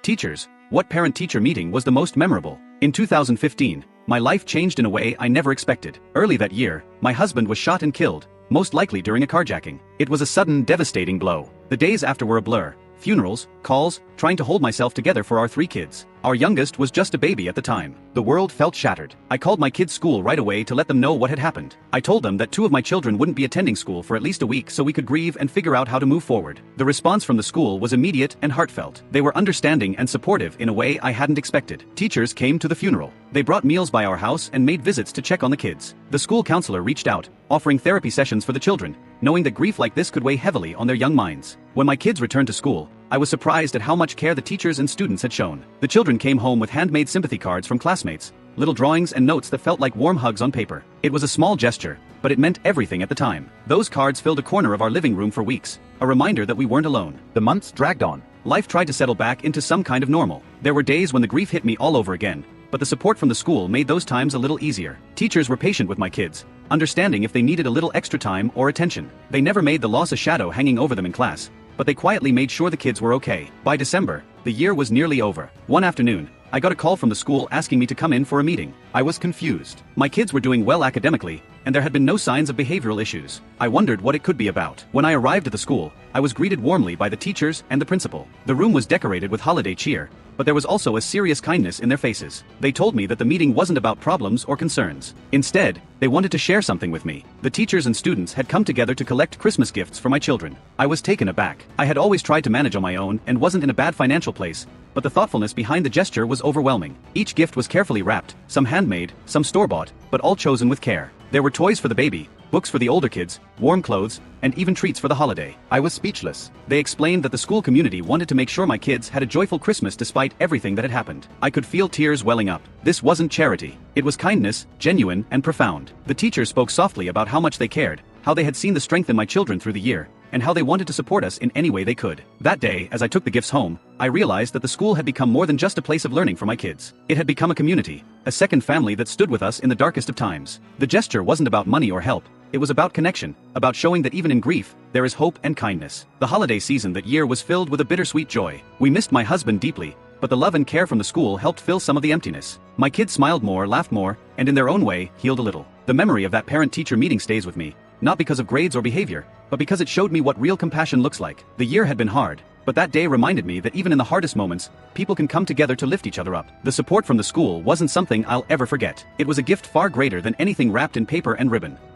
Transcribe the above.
Teachers, what parent-teacher meeting was the most memorable? In 2015, my life changed in a way I never expected. Early that year, my husband was shot and killed, most likely during a carjacking. It was a sudden, devastating blow. The days after were a blur. Funerals, calls, trying to hold myself together for our 3 kids. Our youngest was just a baby at the time. The world felt shattered. I called my kids' school right away to let them know what had happened. I told them that 2 of my children wouldn't be attending school for at least a week so we could grieve and figure out how to move forward. The response from the school was immediate and heartfelt. They were understanding and supportive in a way I hadn't expected. Teachers came to the funeral. They brought meals by our house and made visits to check on the kids. The school counselor reached out, offering therapy sessions for the children, knowing that grief like this could weigh heavily on their young minds. When my kids returned to school, I was surprised at how much care the teachers and students had shown. The children came home with handmade sympathy cards from classmates, little drawings and notes that felt like warm hugs on paper. It was a small gesture, but it meant everything at the time. Those cards filled a corner of our living room for weeks, a reminder that we weren't alone. The months dragged on. Life tried to settle back into some kind of normal. There were days when the grief hit me all over again, but the support from the school made those times a little easier. Teachers were patient with my kids, understanding if they needed a little extra time or attention. They never made the loss a shadow hanging over them in class, but they quietly made sure the kids were okay. By December, the year was nearly over. One afternoon, I got a call from the school asking me to come in for a meeting. I was confused. My kids were doing well academically, and there had been no signs of behavioral issues. I wondered what it could be about. When I arrived at the school, I was greeted warmly by the teachers and the principal. The room was decorated with holiday cheer, but there was also a serious kindness in their faces. They told me that the meeting wasn't about problems or concerns. Instead, they wanted to share something with me. The teachers and students had come together to collect Christmas gifts for my children. I was taken aback. I had always tried to manage on my own and wasn't in a bad financial place, but the thoughtfulness behind the gesture was overwhelming. Each gift was carefully wrapped, some handmade, some store-bought, but all chosen with care. There were toys for the baby, books for the older kids, warm clothes, and even treats for the holiday. I was speechless. They explained that the school community wanted to make sure my kids had a joyful Christmas despite everything that had happened. I could feel tears welling up. This wasn't charity. It was kindness, genuine and profound. The teachers spoke softly about how much they cared, how they had seen the strength in my children through the year, and how they wanted to support us in any way they could. That day, as I took the gifts home, I realized that the school had become more than just a place of learning for my kids. It had become a community, a second family that stood with us in the darkest of times. The gesture wasn't about money or help. It was about connection, about showing that even in grief, there is hope and kindness. The holiday season that year was filled with a bittersweet joy. We missed my husband deeply, but the love and care from the school helped fill some of the emptiness. My kids smiled more, laughed more, and in their own way, healed a little. The memory of that parent-teacher meeting stays with me, not because of grades or behavior, but because it showed me what real compassion looks like. The year had been hard, but that day reminded me that even in the hardest moments, people can come together to lift each other up. The support from the school wasn't something I'll ever forget. It was a gift far greater than anything wrapped in paper and ribbon.